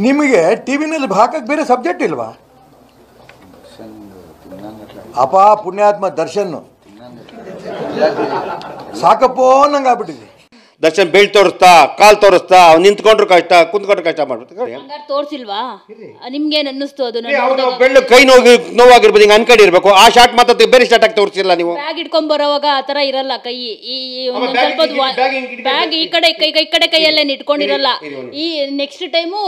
ನಿಮಗೆ ಟಿವಿನಲ್ಲಿ ಹಾಕಕ್ಕೆ ಬೇರೆ ಸಬ್ಜೆಕ್ಟ್ ಇಲ್ವಾ? ಅಪ ಪುಣ್ಯಾತ್ಮ ದರ್ಶನ್ ಸಾಕಪ್ಪೋ ನಂಗೆ ಆಗ್ಬಿಟ್ಟಿದೆ. ದರ್ಶನ್ ಬೆಳ್ ತೋರಿಸ್ತಾ, ಕಾಲ್ ತೋರಿಸ್ತಾ, ನಿಂತ್ಕೊಂಡ್ರು ಕಷ್ಟ, ಕುಂತ್ಕೊಂಡ್ರು ಕಷ್ಟ ಮಾಡ್ಬಿಡ್ತಾರೆ. ತೋರಿಸಿಲ್ವಾ? ನಿಮ್ಗೇನು ಅನ್ನಿಸ್ತು ಅದನ್ನ? ಬೆಳ್ಳು ಕೈ ನೋವಾಗಿರ್ಬೋದು, ಹಿಂಗೆ ಅನ್ಕೊಂಡಿರ್ಬೇಕು. ಆ ಶಾರ್ಟ್ ಮಾತ್ರ ಬೇರೆ ಶಾರ್ಟ್ ಆಗಿ ತೋರಿಸಿಲ್ಲ ನೀವು. ಬ್ಯಾಗ್ ಇಟ್ಕೊಂಡ್ ಬರೋವಾಗ ಆ ತರ ಇರಲ್ಲ ಕೈ. ಈ ಸ್ವಲ್ಪ ಬ್ಯಾಗ್ ಈ ಕಡೆ ಕೈಯಲ್ಲೇ ಇಟ್ಕೊಂಡಿರಲ್ಲ. ಈ ನೆಕ್ಸ್ಟ್ ಟೈಮು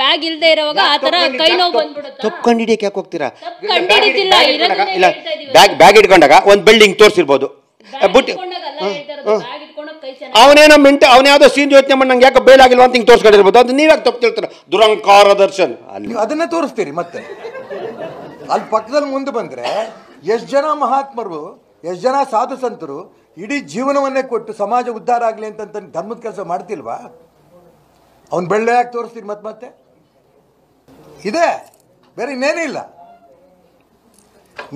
ಬ್ಯಾಗ್ ಇಲ್ದೇ ಇರೋವಾಗ ಆ ತರ ಕೈ ನೋವು ಬಂದ್ಬಿಡುತ್ತೆ. ತಪ್ಪು ಕಂಡಿಡಿಯಕ್ಕೆ ಯಾಕೆ ಹೋಗ್ತೀರಾ? ಕಂಡಿಡಿತಿಲ್ಲ, ಇಲ್ಲ, ಬ್ಯಾಗ್ ಇಟ್ಕೊಂಡಾಗ ಒಂದು ಬಿಲ್ಡಿಂಗ್ ತೋರಿಸಿರ್ಬೋದು. ಅವನೇನೋ ಅವನ್ಯಾವುದೋ ಸೀನ್ ಯೋಚನೆ ಮಾಡಿ ನಂಗೆ ಯಾಕೆ ಬೇಲಾಗಿಲ್ವ ಅಂತ ಹಿಂಗೆ ತೋರಿಸ್ಕೊಂಡಿರ್ಬೋದು. ಅದು ನೀವ್ಯಾಕೆ ತಪ್ಪು ತಿಳ್ತೀರ? ದುರಂಕಾರ ದರ್ಶನ್ ಅಲ್ಲಿ ಅದನ್ನೇ ತೋರಿಸ್ತೀರಿ. ಮತ್ತೆ ಅಲ್ಲಿ ಪಕ್ಕದಲ್ಲಿ ಮುಂದೆ ಬಂದರೆ ಎಷ್ಟು ಜನ ಮಹಾತ್ಮರು, ಎಷ್ಟು ಜನ ಸಾಧು ಸಂತರು ಇಡೀ ಜೀವನವನ್ನೇ ಕೊಟ್ಟು ಸಮಾಜ ಉದ್ಧಾರ ಆಗಲಿ ಅಂತ ಧರ್ಮದ ಕೆಲಸ ಮಾಡ್ತಿಲ್ವಾ? ಅವ್ನು ಬೆಳ್ಳೆ ಯಾಕೆ ತೋರಿಸ್ತೀರಿ? ಮತ್ತೆ ಇದೆ, ಬೇರೆ ಇನ್ನೇನೇ ಇಲ್ಲ.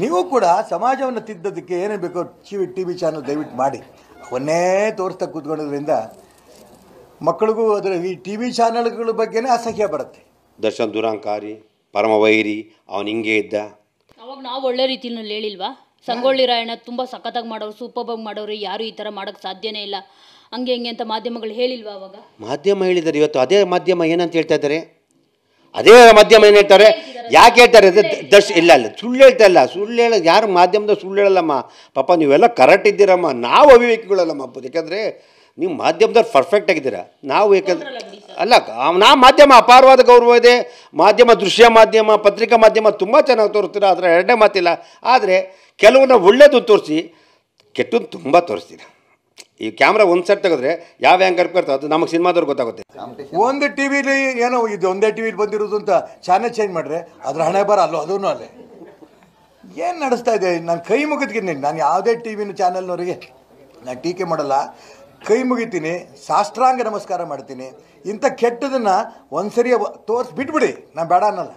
ನೀವು ಕೂಡ ಸಮಾಜವನ್ನು ತಿದ್ದೋದಕ್ಕೆ ಏನೇ ಬೇಕೋ ಟಿ ವಿ ಚಾನಲ್ ದಯವಿಟ್ಟು ಮಾಡಿ. ಅವನ್ನೇ ತೋರಿಸ್ತಾ ಕೂತ್ಕೊಳ್ಳೋದ್ರಿಂದ ಮಕ್ಕಳಿಗೂ ಅದರ ಈ ಟಿ ವಿ ಚಾನಲ್ಗಳ ಬಗ್ಗೆನೇ ಅಸಹ್ಯ ಬರುತ್ತೆ. ದರ್ಶನ್ ದುರಂಕಾರಿ, ಪರಮವೈರಿ, ಅವನು ಹಿಂಗೆ ಇದ್ದ. ಅವಾಗ ನಾವು ಒಳ್ಳೆ ರೀತಿಯಲ್ಲಿ ಹೇಳಿಲ್ವಾ? ಸಂಗೊಳ್ಳಿ ರಾಯಣ್ಣ ತುಂಬ ಸಖತ್ತಾಗಿ ಮಾಡೋರು, ಸೂಪರ್ಬಾಗಿ ಮಾಡೋರು, ಯಾರು ಈ ಥರ ಮಾಡೋಕ್ಕೆ ಸಾಧ್ಯನೇ ಇಲ್ಲ, ಹಂಗೆ ಹಿಂಗೆ ಅಂತ ಮಾಧ್ಯಮಗಳು ಹೇಳಿಲ್ವಾ ಅವಾಗ? ಮಾಧ್ಯಮ ಹೇಳಿದ್ದಾರೆ. ಇವತ್ತು ಅದೇ ಮಾಧ್ಯಮ ಏನಂತ ಹೇಳ್ತಾ ಇದ್ದಾರೆ? ಅದೇ ಮಾಧ್ಯಮ ಏನು ಹೇಳ್ತಾರೆ? ಯಾಕೆ ಹೇಳ್ತಾರೆ? ಇಲ್ಲ ಸುಳ್ಳು ಹೇಳ್ತಾ ಇಲ್ಲ. ಸುಳ್ಳು ಹೇಳೋದು ಯಾರು ಮಾಧ್ಯಮದ ಸುಳ್ಳು ಹೇಳಲ್ಲಮ್ಮ. ಪಾಪ ನೀವೆಲ್ಲ ಕರೆಕ್ಟ್ ಇದ್ದೀರಮ್ಮ, ನಾವು ಅವಿವೇಕಿಗಳಲ್ಲಮ್ಮ. ಯಾಕಂದರೆ ನೀವು ಮಾಧ್ಯಮದವ್ರು ಪರ್ಫೆಕ್ಟ್ ಆಗಿದ್ದೀರಾ. ನಾವು ಯಾಕಂದ್ರೆ ಅಲ್ಲ, ನಾವು ಮಾಧ್ಯಮ ಅಪಾರವಾದ ಗೌರವ ಇದೆ. ಮಾಧ್ಯಮ, ದೃಶ್ಯ ಮಾಧ್ಯಮ, ಪತ್ರಿಕಾ ಮಾಧ್ಯಮ ತುಂಬ ಚೆನ್ನಾಗಿ ತೋರಿಸ್ತೀರಾ, ಅದರ ಎರಡನೇ ಮಾತಿಲ್ಲ. ಆದರೆ ಕೆಲವನ್ನ ಒಳ್ಳೇದು ತೋರಿಸಿ ಕೆಟ್ಟದ್ದು ತುಂಬ ತೋರಿಸ್ತೀರಾ. ಈ ಕ್ಯಾಮ್ರಾ ಒಂದು ಸೆಟ್ ತೆಗೆದ್ರೆ ಯಾವ ಆ್ಯಂಕರ್ ಬರ್ತಾವೆ ಅದು ನಮಗೆ ಸಿನಿಮಾದವ್ರು ಗೊತ್ತಾಗುತ್ತೆ. ಒಂದು ಟಿ ವಿಲಿ ಏನೋ ಇದು ಒಂದೇ ಟಿ ವಿಲಿ ಬಂದಿರೋದು ಅಂತ ಚಾನೆಲ್ ಚೇಂಜ್ ಮಾಡ್ರೆ ಅದ್ರ ಹಣೆ ಬರ ಅದೂ ಅಲ್ಲೇ ಏನು ನಡೆಸ್ತಾ ಇದೆ? ನಾನು ಕೈ ಮುಗಿದ್ತೀನಿ. ನಾನು ಯಾವುದೇ ಟಿ ವಿನ ಚಾನಲ್ನವರಿಗೆ ನಾನು ಟೀಕೆ ಮಾಡಲ್ಲ, ಕೈ ಮುಗಿತೀನಿ, ಸಾಷ್ಟಾಂಗ ನಮಸ್ಕಾರ ಮಾಡ್ತೀನಿ. ಇಂಥ ಕೆಟ್ಟದನ್ನು ಒಂದು ಸರಿ ತೋರಿಸಿ ಬಿಟ್ಬಿಡಿ, ನಾನು ಬೇಡ ಅನ್ನಲ್ಲ.